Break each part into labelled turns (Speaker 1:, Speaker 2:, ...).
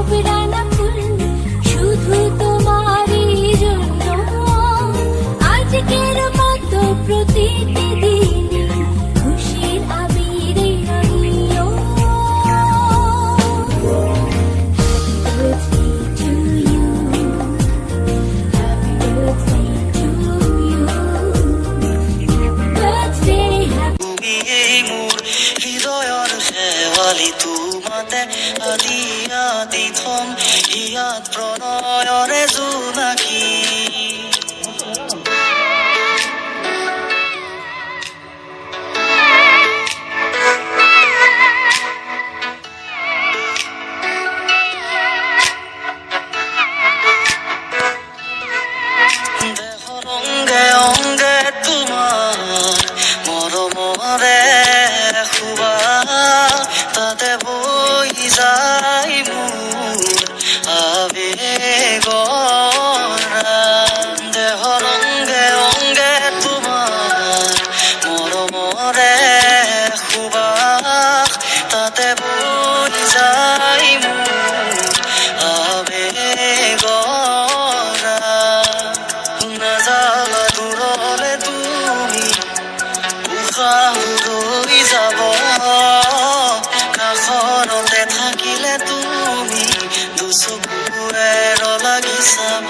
Speaker 1: শুভ্রানা ফুল শুধু তোমারই জন্য আজকের মতো প্রতিটি দিনে খুশির আবিরে রঙিও
Speaker 2: তোমাতে আদি আদি থম ইয়াত প্ৰণয়ৰে জোনাকী দেহৰ অংগে অংগে তোমাৰ মৰমৰে তাতে বৈ যায় মোৰ আবেগৰ দেহৰ অংগে অংগে তোমাৰ মৰমৰে সুবাস তাতে বৈ যায় মোৰ আবেগৰ নাযাবা দূৰলে তুমি উশাহ ৰৈ যাব কাষৰতে থাকিলে তুমি দুচকুৰে লাগি চাব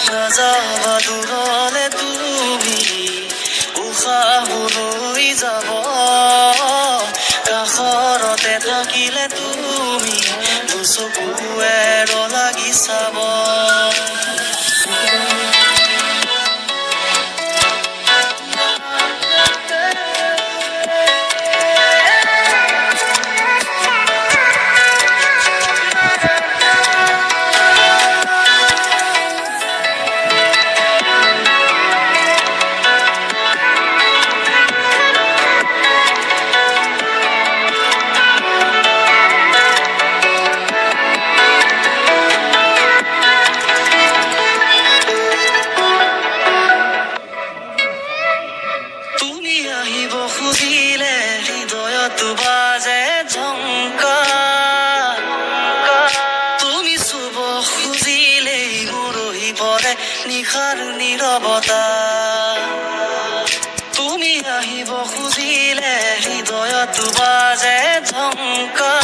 Speaker 2: নাযাবা দূৰলে তুমি উশাহ লৈ যাব কাষৰতে থাকিলে তুমি দুচকুৰে লাগি চাব খুজিলে হৃদয়ত বাজে ঝংকা তুমি চুব খুজিলেই মৰহি পৰে নিশাৰ নীৰৱতা তুমি আহিব খুজিলে হৃদয়ত বাজে ঝংকা